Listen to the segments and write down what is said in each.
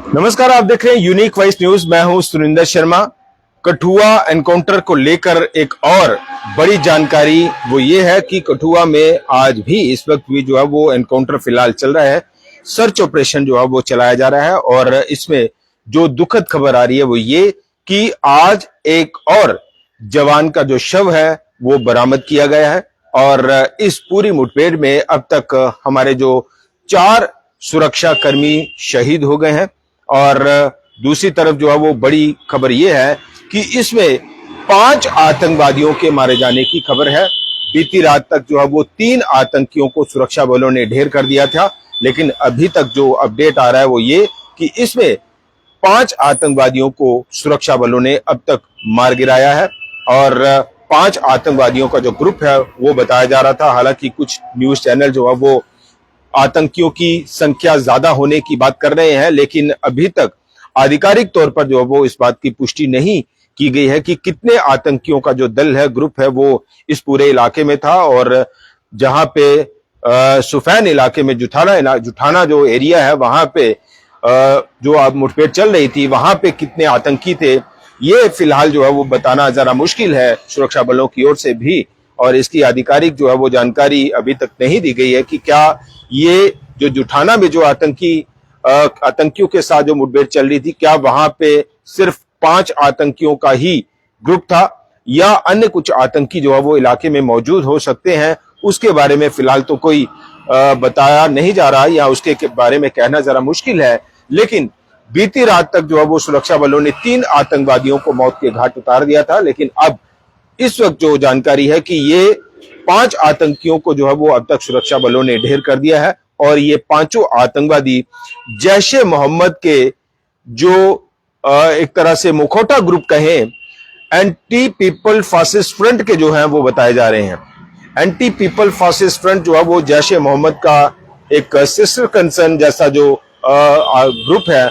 नमस्कार, आप देख रहे हैं यूनिक वॉइस न्यूज। मैं हूं सुरिंदर शर्मा। कठुआ एनकाउंटर को लेकर एक और बड़ी जानकारी वो ये है कि कठुआ में आज भी इस वक्त भी जो है वो एनकाउंटर फिलहाल चल रहा है। सर्च ऑपरेशन जो है वो चलाया जा रहा है और इसमें जो दुखद खबर आ रही है वो ये कि आज एक और जवान का जो शव है वो बरामद किया गया है और इस पूरी मुठभेड़ में अब तक हमारे जो 4 सुरक्षा कर्मी शहीद हो गए हैं। और दूसरी तरफ जो है वो बड़ी खबर यह है कि इसमें 5 आतंकवादियों के मारे जाने की खबर है। बीती रात तक जो है वो 3 आतंकियों को सुरक्षा बलों ने ढेर कर दिया था, लेकिन अभी तक जो अपडेट आ रहा है वो ये कि इसमें 5 आतंकवादियों को सुरक्षा बलों ने अब तक मार गिराया है और 5 आतंकवादियों का जो ग्रुप है वो बताया जा रहा था। हालांकि कुछ न्यूज चैनल जो है वो आतंकियों की संख्या ज्यादा होने की बात कर रहे हैं, लेकिन अभी तक आधिकारिक तौर पर जो है वो इस बात की पुष्टि नहीं की गई है कि कितने आतंकियों का जो दल है, ग्रुप है, वो इस पूरे इलाके में था। और जहां पे सुफैन इलाके में जुठाना जो एरिया है वहां पे जो अब मुठभेड़ चल रही थी वहां पे कितने आतंकी थे ये फिलहाल जो है वो बताना जरा मुश्किल है सुरक्षा बलों की ओर से भी। और इसकी आधिकारिक जो है वो जानकारी अभी तक नहीं दी गई है कि क्या ये जो जुठाना में जो आतंकियों के साथ जो मुठभेड़ चल रही थी, क्या वहां पे सिर्फ 5 आतंकियों का ही ग्रुप था या अन्य कुछ आतंकी जो है वो इलाके में मौजूद हो सकते हैं। उसके बारे में फिलहाल तो कोई बताया नहीं जा रहा या उसके बारे में कहना जरा मुश्किल है। लेकिन बीती रात तक जो है वो सुरक्षा बलों ने 3 आतंकवादियों को मौत के घाट उतार दिया था, लेकिन अब इस वक्त जो जानकारी है कि ये 5 आतंकियों को जो है वो अब तक सुरक्षा बलों ने ढेर कर दिया है और ये 5 आतंकवादी जैशे मोहम्मद के जो एक तरह से मुखौटा ग्रुप कहें, एंटी पीपल फासिस्ट फ्रंट के जो हैं वो बताए जा रहे हैं। एंटी पीपल फासिस्ट फ्रंट जो है वो जैशे मोहम्मद का एक सिस्टर कंसर्न जैसा जो ग्रुप है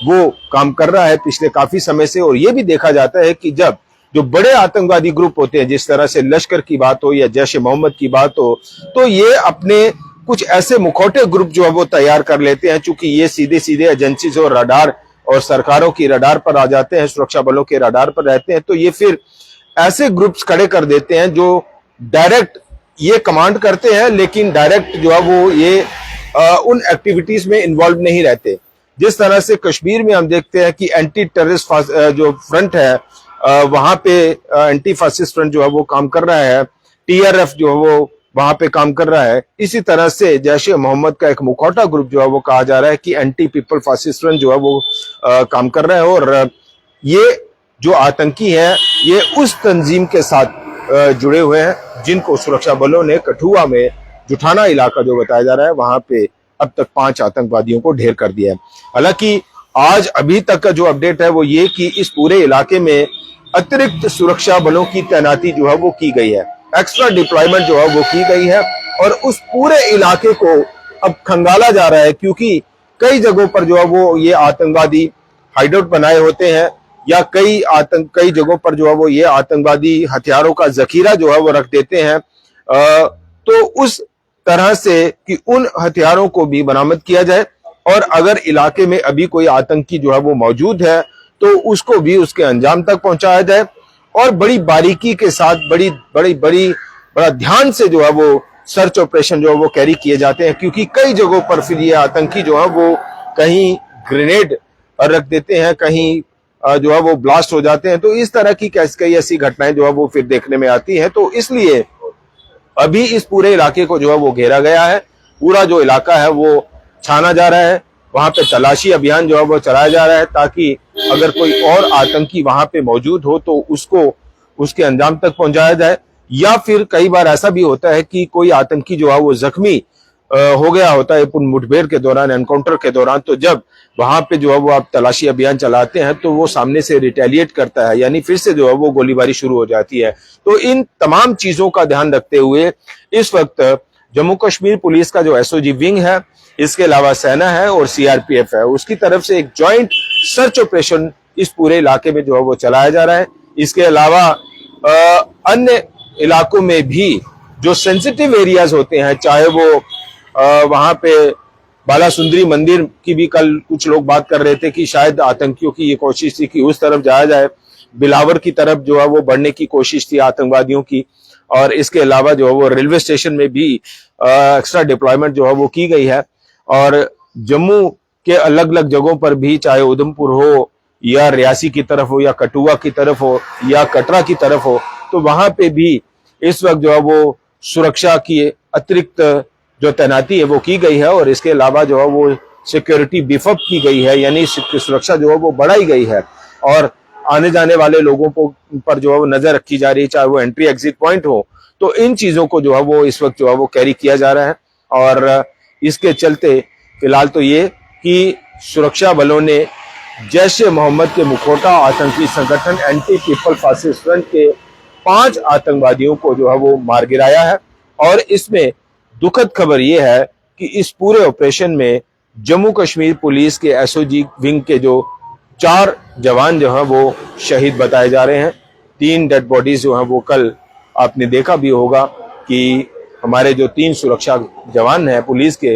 वो काम कर रहा है पिछले काफी समय से। और ये भी देखा जाता है कि जब जो बड़े आतंकवादी ग्रुप होते हैं, जिस तरह से लश्कर की बात हो या जैशे मोहम्मद की बात हो, तो ये अपने कुछ ऐसे मुखौटे ग्रुप जो है वो तैयार कर लेते हैं। चूंकि ये सीधे सीधे एजेंसीज और रडार और सरकारों की रडार पर आ जाते हैं, सुरक्षा बलों के रडार पर रहते हैं, तो ये फिर ऐसे ग्रुप्स खड़े कर देते हैं जो डायरेक्ट ये कमांड करते हैं, लेकिन डायरेक्ट जो है वो ये उन एक्टिविटीज में इन्वॉल्व नहीं रहते। जिस तरह से कश्मीर में हम देखते हैं कि एंटी टेररिस्ट जो फ्रंट है वहां पे एंटी फासिस्ट फ्रंट जो है वो काम कर रहा है, टीआरएफ जो है वो वहां पे काम कर रहा है। इसी तरह से जैशे मोहम्मद का एक मुखौटा ग्रुप जो है वो कहा जा रहा है कि एंटी पीपल फासिस्ट फ्रंट जो है वो काम कर रहा है। और ये जो आतंकी है ये उस तंजीम के साथ जुड़े हुए हैं जिनको सुरक्षा बलों ने कठुआ में जुठाना इलाका जो बताया जा रहा है वहां पे अब तक 5 आतंकवादियों को ढेर कर दिया है। हालांकि आज अभी तक का जो अपडेट है वो ये कि इस पूरे इलाके में अतिरिक्त सुरक्षा बलों की तैनाती जो है वो की गई है, एक्स्ट्रा डिप्लॉयमेंट जो है वो की गई है और उस पूरे इलाके को अब खंगाला जा रहा है। क्योंकि कई जगहों पर जो है वो ये आतंकवादी हाइडआउट बनाए होते हैं या कई जगहों पर जो है वो ये आतंकवादी हथियारों का जखीरा जो है वो रख देते हैं। तो उस तरह से कि उन हथियारों को भी बरामद किया जाए और अगर इलाके में अभी कोई आतंकी जो है वो मौजूद है तो उसको भी उसके अंजाम तक पहुंचाया जाए और बड़ी बारीकी के साथ बड़ा ध्यान से जो है वो सर्च ऑपरेशन जो है वो कैरी किए जाते हैं। क्योंकि कई जगहों पर फिर ये आतंकी जो है वो कहीं ग्रेनेड रख देते हैं, कहीं जो है वो ब्लास्ट हो जाते हैं। तो इस तरह की कई ऐसी घटनाएं जो है वो फिर देखने में आती है। तो इसलिए अभी इस पूरे इलाके को जो है वो घेरा गया है, पूरा जो इलाका है वो छाना जा रहा है, वहां पे तलाशी अभियान जो है वो चलाया जा रहा है ताकि अगर कोई और आतंकी वहां पे मौजूद हो तो उसको उसके अंजाम तक पहुंचाया जाए। या फिर कई बार ऐसा भी होता है कि कोई आतंकी जो है वो जख्मी हो गया होता है मुठभेड़ के दौरान, एनकाउंटर के दौरान, तो जब वहां पे जो है वो आप तलाशी अभियान चलाते हैं तो वो सामने से रिटेलिएट करता है, यानी फिर से जो है वो गोलीबारी शुरू हो जाती है। तो इन तमाम चीजों का ध्यान रखते हुए इस वक्त जम्मू कश्मीर पुलिस का जो एसओजी विंग है, इसके अलावा सेना है और सीआरपीएफ है, उसकी तरफ से एक ज्वाइंट सर्च ऑपरेशन इस पूरे इलाके में जो है वो चलाया जा रहा है। इसके अलावा अन्य इलाकों में भी जो सेंसिटिव एरियाज होते हैं, चाहे वो वहां पे बालासुंदरी मंदिर की भी कल कुछ लोग बात कर रहे थे कि शायद आतंकियों की ये कोशिश थी कि उस तरफ जाया जाए, बिलावर की तरफ जो है वो बढ़ने की कोशिश थी आतंकवादियों की। और इसके अलावा जो है वो रेलवे स्टेशन में भी एक्स्ट्रा डिप्लॉयमेंट जो है वो की गई है। और जम्मू के अलग अलग जगहों पर भी, चाहे उधमपुर हो या रियासी की तरफ हो या कठुआ की तरफ हो या कटरा की तरफ हो, तो वहां पे भी इस वक्त जो है वो सुरक्षा की अतिरिक्त जो तैनाती है वो की गई है। और इसके अलावा जो है वो सिक्योरिटी बीफअप की गई है, यानी सुरक्षा जो है वो बढ़ाई गई है। और आने जाने वाले लोगों पर जो है वो नजर रखी जा रही है, चाहे वो एंट्री एग्जिट पॉइंट हो। तो इन चीजों को जो है वो इस वक्त जो है वो कैरी किया जा रहा है। और इसके चलते फिलहाल तो ये कि सुरक्षा बलों ने जैश ए मोहम्मद के मुखौटा आतंकी संगठन एंटी पीपल फासिस्ट फ्रंट के 5 आतंकवादियों को जो है वो मार गिराया है। और इसमें दुखद खबर यह है कि इस पूरे ऑपरेशन में जम्मू कश्मीर पुलिस के एसओजी विंग के जो 4 जवान जो हैं वो शहीद बताए जा रहे हैं। 3 डेड बॉडीज जो हैं वो कल आपने देखा भी होगा कि हमारे जो 3 सुरक्षा जवान हैं पुलिस के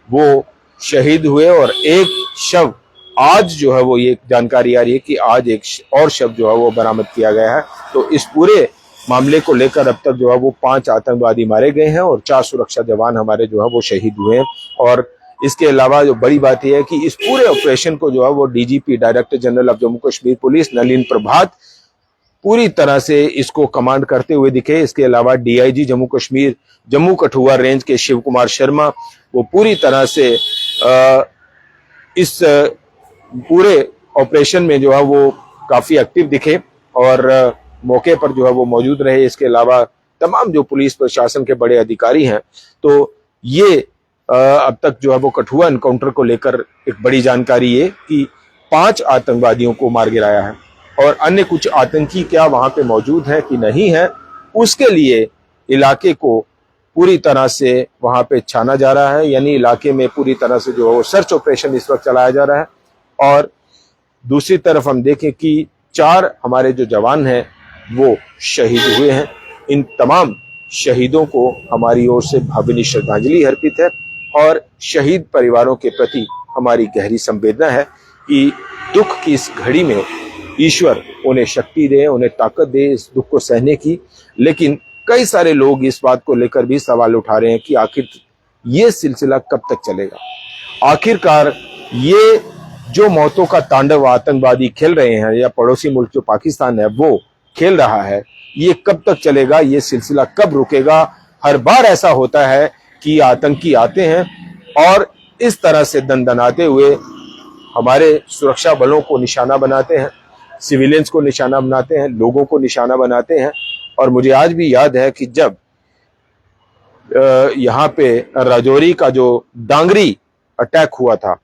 वो शहीद हुए। और एक शव आज जो है वो ये जानकारी आ रही है कि आज एक और शव जो है वो बरामद किया गया है। तो इस पूरे मामले को लेकर अब तक जो है वो 5 आतंकवादी मारे गए हैं और 4 सुरक्षा जवान हमारे जो है वो शहीद हुए हैं। और इसके अलावा जो बड़ी बात यह है कि इस पूरे ऑपरेशन को जो है वो DGP director general of Jammu Kashmir police Nalin Prabhat पूरी तरह से इसको कमांड करते हुए दिखे। इसके अलावा डीआईजी जम्मू कश्मीर जम्मू कठुआ रेंज के शिव कुमार शर्मा वो पूरी तरह से इस पूरे ऑपरेशन में जो है वो काफी एक्टिव दिखे और मौके पर जो है वो मौजूद रहे। इसके अलावा तमाम जो पुलिस प्रशासन के बड़े अधिकारी हैं, तो ये अब तक जो है वो कठुआ एनकाउंटर को लेकर एक बड़ी जानकारी ये कि 5 आतंकवादियों को मार गिराया है। और अन्य कुछ आतंकी क्या वहां पे मौजूद है कि नहीं है, उसके लिए इलाके को पूरी तरह से वहां पे छाना जा रहा है। यानी इलाके में पूरी तरह से जो है वो सर्च ऑपरेशन इस वक्त चलाया जा रहा है। और दूसरी तरफ हम देखें कि 4 हमारे जो जवान हैं वो शहीद हुए हैं। इन तमाम शहीदों को हमारी ओर से भावभीनी श्रद्धांजलि अर्पित है और शहीद परिवारों के प्रति हमारी गहरी संवेदना है कि दुख की इस घड़ी में ईश्वर उन्हें शक्ति दे, उन्हें ताकत दे इस दुख को सहने की। लेकिन कई सारे लोग इस बात को लेकर भी सवाल उठा रहे हैं कि आखिर ये सिलसिला कब तक चलेगा। आखिरकार ये जो मौतों का तांडव आतंकवादी खेल रहे हैं या पड़ोसी मुल्क जो पाकिस्तान है वो खेल रहा है, ये कब तक चलेगा, ये सिलसिला कब रुकेगा। हर बार ऐसा होता है कि आतंकी आते हैं और इस तरह से दनदनाते हुए हमारे सुरक्षा बलों को निशाना बनाते हैं, सिविलियंस को निशाना बनाते हैं, लोगों को निशाना बनाते हैं। और मुझे आज भी याद है कि जब यहाँ पे राजौरी का जो डांगरी अटैक हुआ था,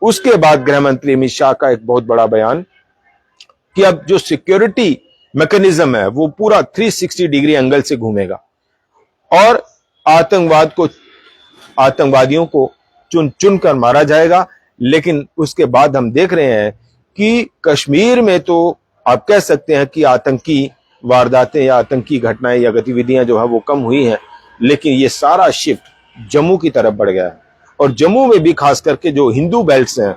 उसके बाद गृह मंत्री अमित शाह का एक बहुत बड़ा बयान कि अब जो सिक्योरिटी मैकेनिज्म है वो पूरा 360 डिग्री एंगल से घूमेगा और आतंकवादियों को चुन चुन कर मारा जाएगा। लेकिन उसके बाद हम देख रहे हैं कि कश्मीर में तो आप कह सकते हैं कि आतंकी वारदातें या आतंकी घटनाएं या गतिविधियां जो है वो कम हुई हैं, लेकिन ये सारा शिफ्ट जम्मू की तरफ बढ़ गया है। और जम्मू में भी खास करके जो हिंदू बेल्ट्स हैं,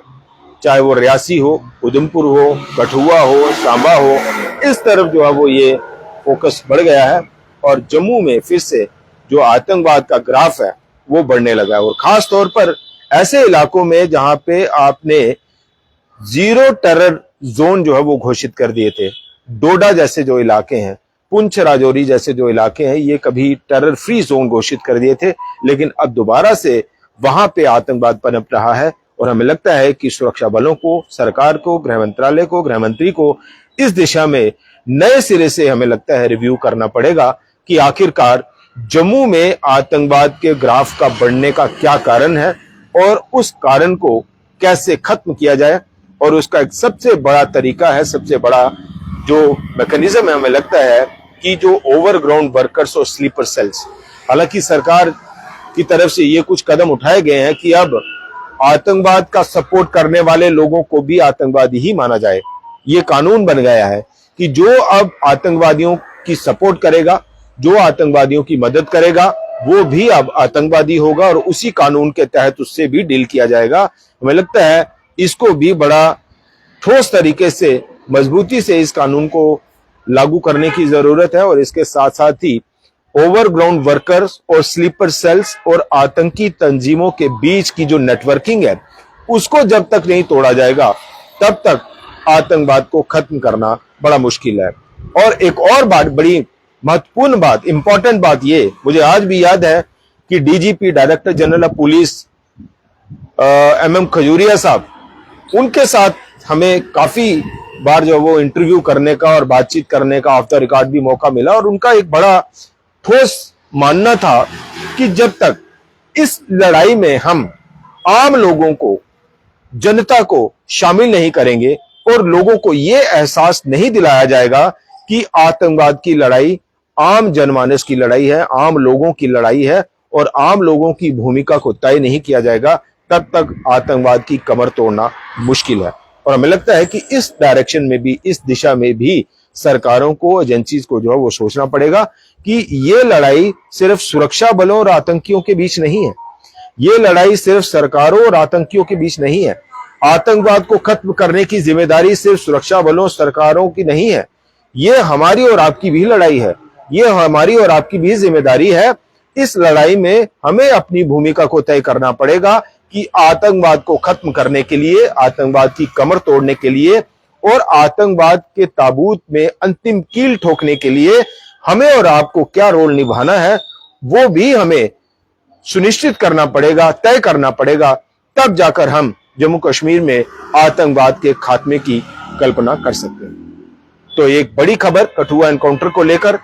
चाहे वो रियासी हो, उधमपुर हो, कठुआ हो, सांबा हो, इस तरफ जो है वो ये फोकस बढ़ गया है। और जम्मू में फिर से जो आतंकवाद का ग्राफ है वो बढ़ने लगा है। और खास तौर पर ऐसे इलाकों में जहां पे आपने 0 टेरर जोन जो है वो घोषित कर दिए थे, डोडा जैसे जो इलाके हैं, पुंछ राजौरी जैसे जो इलाके हैं, ये कभी टेरर फ्री जोन घोषित कर दिए थे, लेकिन अब दोबारा से वहां पे आतंकवाद पनप रहा है। और हमें लगता है कि सुरक्षा बलों को, सरकार को, गृह मंत्रालय को, गृह मंत्री को इस दिशा में नए सिरे से हमें लगता है रिव्यू करना पड़ेगा कि आखिरकार जम्मू में आतंकवाद के ग्राफ का बढ़ने का क्या कारण है और उस कारण को कैसे खत्म किया जाए। और उसका एक सबसे बड़ा तरीका है, सबसे बड़ा जो मैकेनिज्म है, हमें लगता है कि जो ओवरग्राउंड वर्कर्स और स्लीपर सेल्स, हालांकि सरकार की तरफ से ये कुछ कदम उठाए गए हैं कि अब आतंकवाद का सपोर्ट करने वाले लोगों को भी आतंकवादी ही माना जाए। ये कानून बन गया है कि जो अब आतंकवादियों की सपोर्ट करेगा, जो आतंकवादियों की मदद करेगा, वो भी अब आतंकवादी होगा और उसी कानून के तहत उससे भी डील किया जाएगा। हमें लगता है इसको भी बड़ा ठोस तरीके से, मजबूती से इस कानून को लागू करने की जरूरत है। और इसके साथ साथ ही ओवरग्राउंड वर्कर्स और स्लीपर सेल्स और आतंकी तंजीमों के बीच की जो नेटवर्किंग है उसको जब तक नहीं तोड़ा जाएगा तब तक आतंकवाद को खत्म करना बड़ा मुश्किल है। और एक और बात, बड़ी महत्वपूर्ण बात, इंपॉर्टेंट बात, ये मुझे आज भी याद है कि DGP director general of police MM Khajuria साहब, उनके साथ हमें काफी बार जो वो इंटरव्यू करने का और बातचीत करने का ऑफ द रिकॉर्ड भी मौका मिला। और उनका एक बड़ा ठोस मानना था कि जब तक इस लड़ाई में हम आम लोगों को, जनता को शामिल नहीं करेंगे और लोगों को यह एहसास नहीं दिलाया जाएगा कि आतंकवाद की लड़ाई आम जनमानस की लड़ाई है, आम लोगों की लड़ाई है, और आम लोगों की भूमिका को तय नहीं किया जाएगा, तब तक आतंकवाद की कमर तोड़ना मुश्किल है। और हमें लगता है कि इस डायरेक्शन में भी, इस दिशा में भी सरकारों को, एजेंसीज को जो है वो सोचना पड़ेगा कि ये लड़ाई सिर्फ सुरक्षा बलों और आतंकियों के बीच नहीं है, ये लड़ाई सिर्फ सरकारों और आतंकियों के बीच नहीं है। आतंकवाद को खत्म करने की जिम्मेदारी सिर्फ सुरक्षा बलों, सरकारों की नहीं है, ये हमारी और आपकी भी लड़ाई है, ये हमारी और आपकी भी जिम्मेदारी है। इस लड़ाई में हमें अपनी भूमिका को तय करना पड़ेगा कि आतंकवाद को खत्म करने के लिए, आतंकवाद की कमर तोड़ने के लिए और आतंकवाद के ताबूत में अंतिम कील ठोकने के लिए हमें और आपको क्या रोल निभाना है, वो भी हमें सुनिश्चित करना पड़ेगा, तय करना पड़ेगा। तब जाकर हम जम्मू कश्मीर में आतंकवाद के खात्मे की कल्पना कर सकते हैं। तो एक बड़ी खबर कठुआ एनकाउंटर को लेकर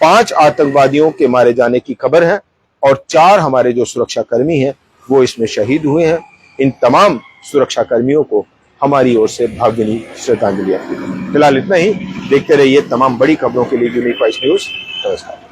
5 आतंकवादियों के मारे जाने की खबर है और 4 हमारे जो सुरक्षा कर्मी हैं वो इसमें शहीद हुए हैं। इन तमाम सुरक्षा कर्मियों को हमारी ओर से भावभीनी श्रद्धांजलि अर्पित। फिलहाल इतना ही। देखते रहिए तमाम बड़ी खबरों के लिए यूनिक वॉइस न्यूज। नमस्कार।